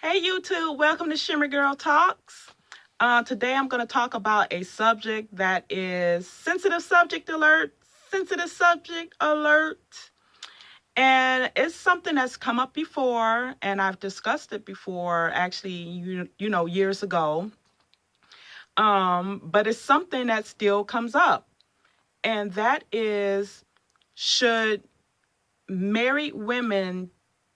Hey YouTube, welcome to Shimmer Girl Talks. Today I'm going to talk about a subject that is sensitive subject alert. And it's something that's come up before, and I've discussed it before, actually, years ago. But it's something that still comes up, and that is, should married women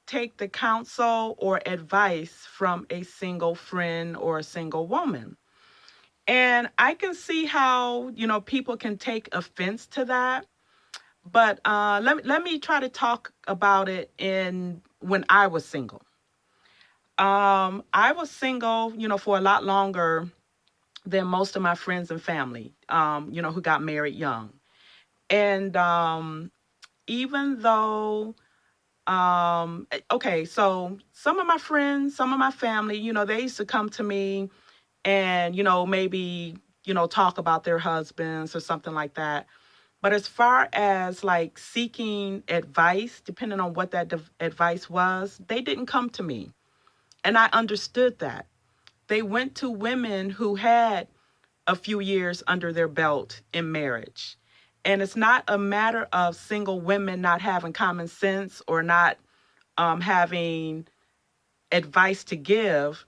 take the counsel or advice from a single friend or a single woman? And I can see how, people can take offense to that. But let me try to talk about it in when I was single. I was single, for a lot longer than most of my friends and family, who got married young. And even though okay, so some of my friends, some of my family, they used to come to me and, maybe, talk about their husbands or something like that. But as far as like seeking advice, depending on what that advice was, they didn't come to me. And I understood that. They went to women who had a few years under their belt in marriage. And it's not a matter of single women not having common sense or not having advice to give.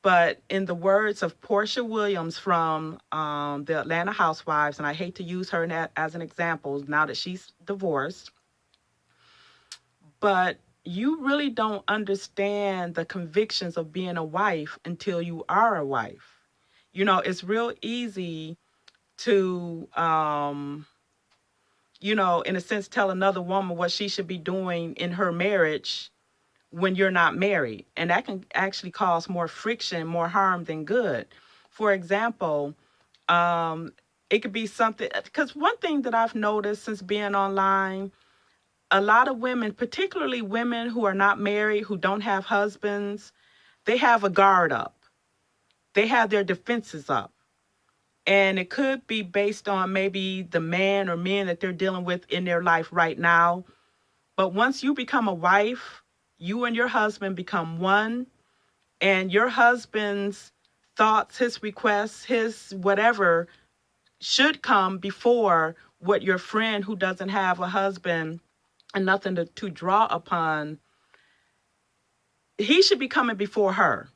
But in the words of Portia Williams from the Atlanta Housewives, and I hate to use her as an example now that she's divorced, but you really don't understand the convictions of being a wife until you are a wife. It's real easy to, in a sense, tell another woman what she should be doing in her marriage when you're not married. And that can actually cause more friction, more harm than good. For example, um, it could be something, because one thing that I've noticed since being online, a lot of women, particularly women who are not married, who don't have husbands, they have a guard up. They have their defenses up. And it could be based on maybe the man or men that they're dealing with in their life right now. But once you become a wife, you and your husband become one, and your husband's thoughts, his requests, his whatever should come before what your friend who doesn't have a husband and nothing to draw upon, he should be coming before her.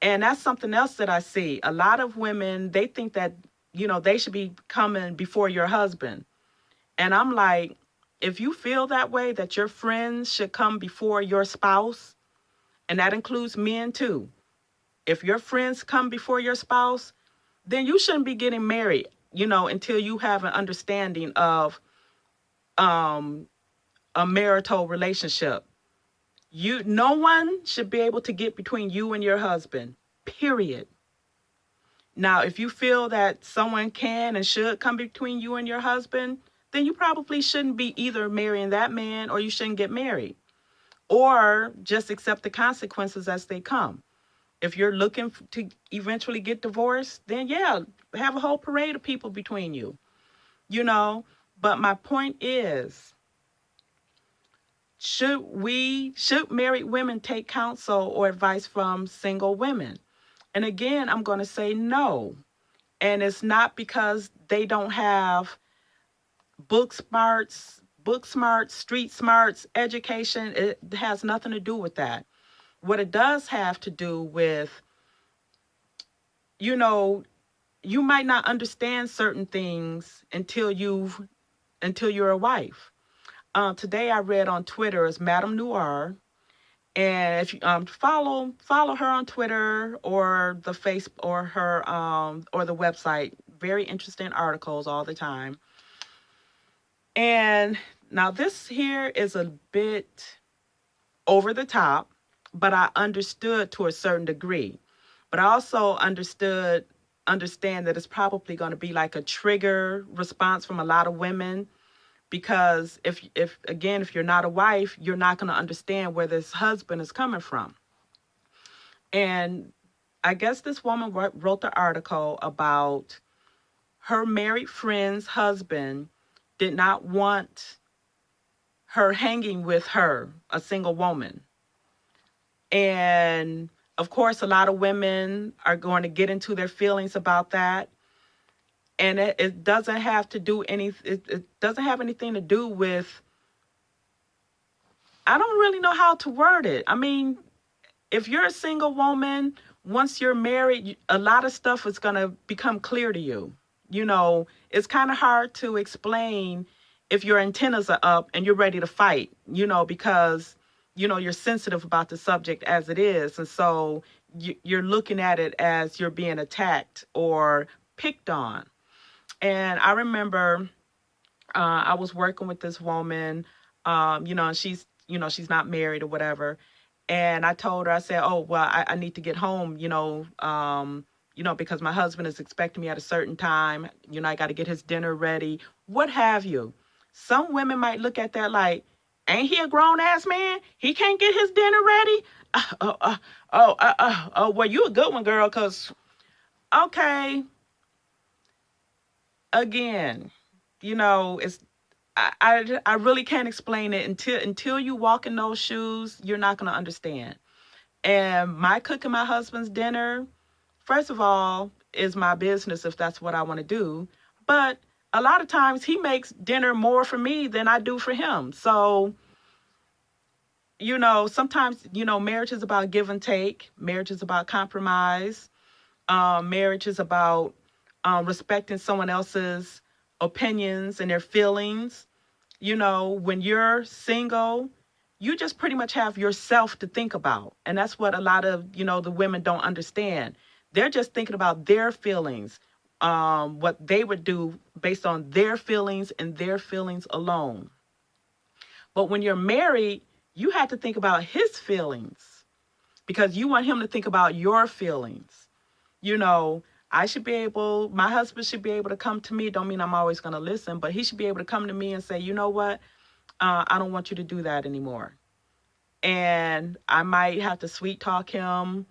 And that's something else that I see. A lot of women, they think that, they should be coming before your husband. And I'm like, if you feel that way, that your friends should come before your spouse, and that includes men too. If your friends come before your spouse, then you shouldn't be getting married, until you have an understanding of um, a marital relationship. No one should be able to get between you and your husband, period. Now, if you feel that someone can and should come between you and your husband, then you probably shouldn't be either marrying that man or you shouldn't get married, or just accept the consequences as they come. If you're looking to eventually get divorced, then yeah, have a whole parade of people between you, you know. But my point is, should married women take counsel or advice from single women? And again, I'm going to say no. And it's not because they don't have book smarts, street smarts, education. It has nothing to do with that. What it does have to do with, you know, you might not understand certain things until you're a wife. Today I read on Twitter is Madame Noir, and if you follow her on Twitter or the face or her or the website, very interesting articles all the time. And now this here is a bit over the top, but I understood to a certain degree. But I also understand that it's probably going to be like a trigger response from a lot of women, because if you're not a wife, you're not going to understand where this husband is coming from. And I guess this woman wrote the article about her married friend's husband did not want her hanging with her, a single woman. And of course, a lot of women are going to get into their feelings about that. And it doesn't have to do it doesn't have anything to do with, I don't really know how to word it. I mean, if you're a single woman, once you're married, a lot of stuff is going to become clear to you. You know, it's kind of hard to explain if your antennas are up and you're ready to fight, because, you're sensitive about the subject as it is. And so you're looking at it as you're being attacked or picked on. And I remember I was working with this woman, and she's not married or whatever. And I told her, I said, oh, well, I need to get home, because my husband is expecting me at a certain time. I got to get his dinner ready, what have you. Some women might look at that like, ain't he a grown ass man? He can't get his dinner ready? Well, you a good one, girl, because, okay, again, it's, I really can't explain it until you walk in those shoes. You're not going to understand. And my cooking my husband's dinner, first of all, is my business if that's what I want to do. But a lot of times he makes dinner more for me than I do for him. So, sometimes, marriage is about give and take. Marriage is about compromise. Marriage is about respecting someone else's opinions and their feelings. When you're single, you just pretty much have yourself to think about. And that's what a lot of, the women don't understand. They're just thinking about their feelings, what they would do based on their feelings and their feelings alone. But when you're married, you have to think about his feelings because you want him to think about your feelings. My husband should be able to come to me. Don't mean I'm always going to listen, but he should be able to come to me and say, you know what? I don't want you to do that anymore. And I might have to sweet talk him,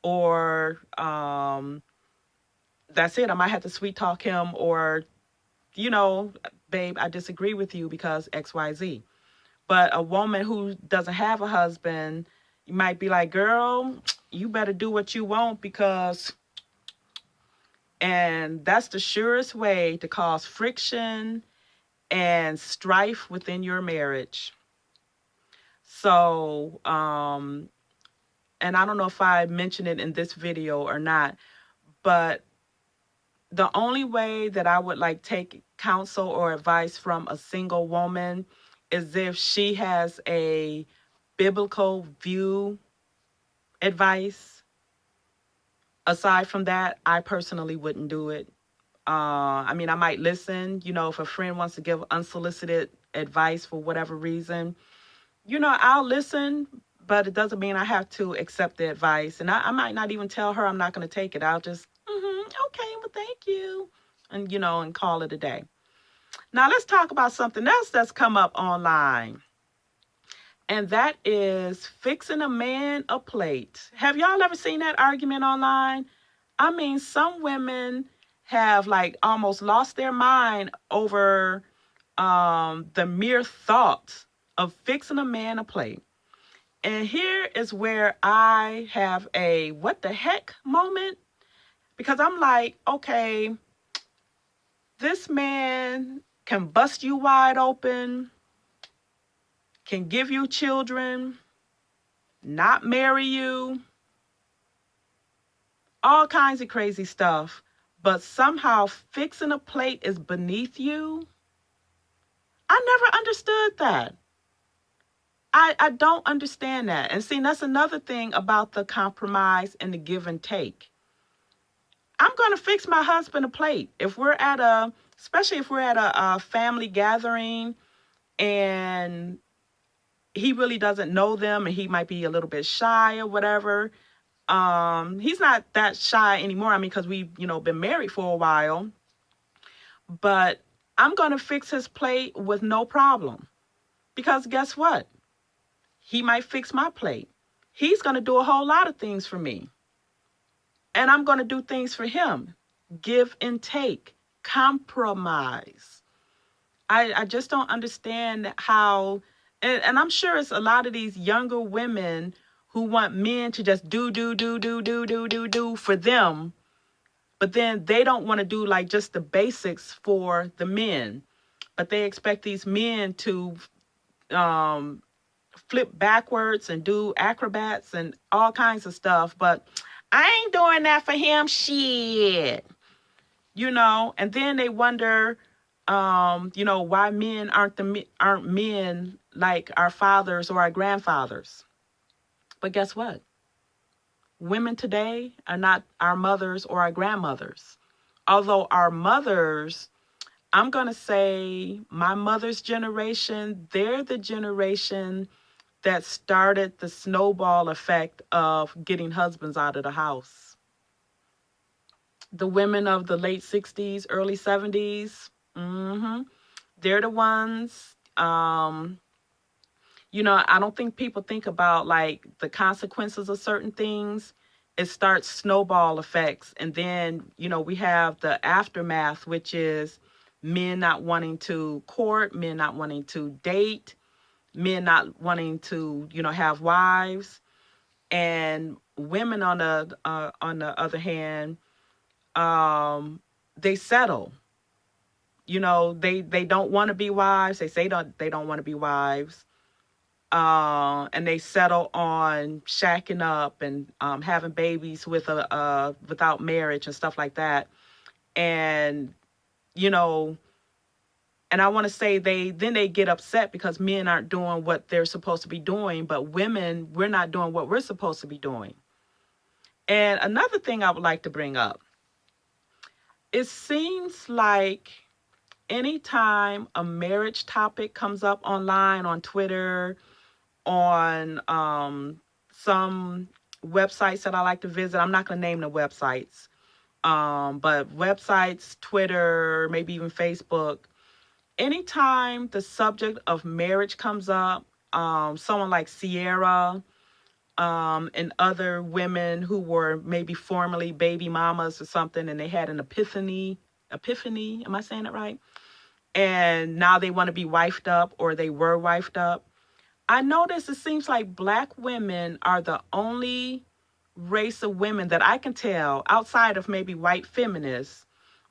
or that's it. I might have to sweet talk him, or, babe, I disagree with you because XYZ. But a woman who doesn't have a husband, you might be like, girl, you better do what you want because, and that's the surest way to cause friction and strife within your marriage. So, and I don't know if I mentioned it in this video or not, but the only way that I would take counsel or advice from a single woman is if she has a biblical view advice. Aside from that, I personally wouldn't do it. I might listen, if a friend wants to give unsolicited advice for whatever reason, I'll listen, but it doesn't mean I have to accept the advice. And I might not even tell her I'm not going to take it. I'll just, okay, well, thank you. And, and call it a day. Now, let's talk about something else that's come up online. And that is fixing a man a plate. Have y'all ever seen that argument online? Some women have almost lost their mind over the mere thought of fixing a man a plate. And here is where I have a what the heck moment, because I'm like, okay, this man can bust you wide open, can give you children, not marry you, all kinds of crazy stuff, but somehow fixing a plate is beneath you. I never understood that. I don't understand that. And see, that's another thing about the compromise and the give and take. I'm going to fix my husband a plate. Especially if we're at a family gathering and he really doesn't know them and he might be a little bit shy or whatever. He's not that shy anymore. Because we've, been married for a while. But I'm going to fix his plate with no problem. Because guess what? He might fix my plate. He's going to do a whole lot of things for me. And I'm going to do things for him. Give and take. Compromise. I just don't understand how, and I'm sure it's a lot of these younger women who want men to just do for them, but then they don't want to do like just the basics for the men, but they expect these men to um, flip backwards and do acrobats and all kinds of stuff. But I ain't doing that for him. Shit. And then they wonder, why men aren't men like our fathers or our grandfathers. But guess what? Women today are not our mothers or our grandmothers. Although our mothers, I'm going to say my mother's generation, they're the generation that started the snowball effect of getting husbands out of the house. The women of the late 60s, early 70s, they're the ones. I don't think people think about like the consequences of certain things. It starts snowball effects. And then, we have the aftermath, which is men not wanting to court, men not wanting to date, men not wanting to, have wives. And women on the other hand, they settle. They don't want to be wives. They say they don't want to be wives. And they settle on shacking up and having babies without marriage and stuff like that. And and I want to say they get upset because men aren't doing what they're supposed to be doing, but women, we're not doing what we're supposed to be doing. And another thing I would like to bring up, it seems like anytime a marriage topic comes up online, on Twitter, on some websites that I like to visit. I'm not going to name the websites, but websites, Twitter, maybe even Facebook. Anytime the subject of marriage comes up, someone like Sierra and other women who were maybe formerly baby mamas or something, and they had an epiphany, am I saying it right? And now they want to be wifed up, or they were wifed up. I notice it seems like Black women are the only race of women that I can tell, outside of maybe white feminists,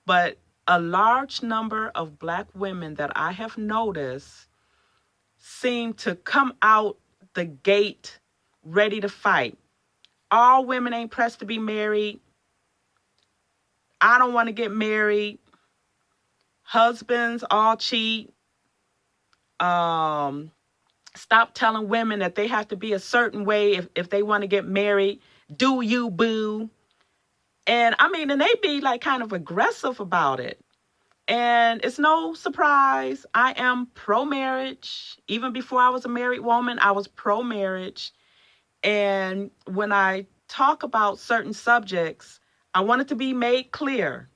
but a large number of Black women that I have noticed seem to come out the gate ready to fight. All women ain't pressed to be married. I don't want to get married. Husbands all cheat. Stop telling women that they have to be a certain way if they want to get married. Do you, boo? And and they be like kind of aggressive about it. And it's no surprise. I am pro-marriage. Even before I was a married woman, I was pro-marriage. And when I talk about certain subjects, I want it to be made clear.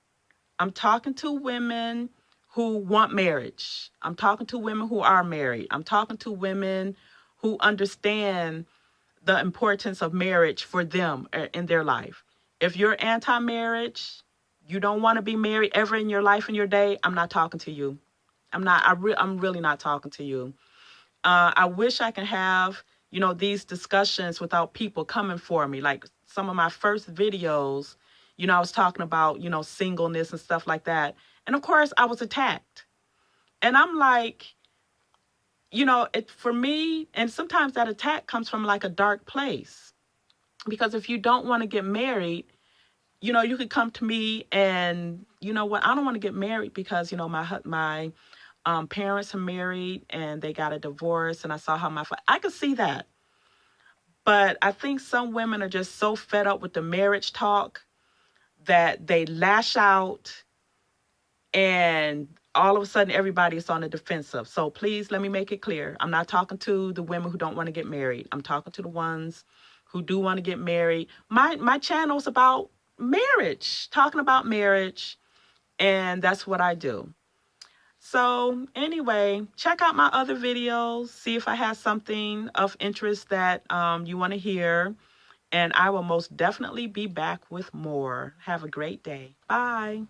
I'm talking to women who want marriage. I'm talking to women who are married. I'm talking to women who understand the importance of marriage for them in their life. If you're anti-marriage, you don't want to be married ever in your life, in your day, I'm not talking to you. I'm really not talking to you. I wish I can have, these discussions without people coming for me. Like some of my first videos, I was talking about, singleness and stuff like that. And of course, I was attacked. And I'm like, for me, and sometimes that attack comes from like a dark place. Because if you don't want to get married, you could come to me and, you know what, I don't want to get married because, my parents are married and they got a divorce, and I saw how I could see that. But I think some women are just so fed up with the marriage talk that they lash out, and all of a sudden everybody is on the defensive. So please let me make it clear. I'm not talking to the women who don't want to get married. I'm talking to the ones who do want to get married. My channel is about marriage, talking about marriage, and that's what I do. So anyway, check out my other videos, see if I have something of interest that you want to hear, and I will most definitely be back with more. Have a great day. Bye.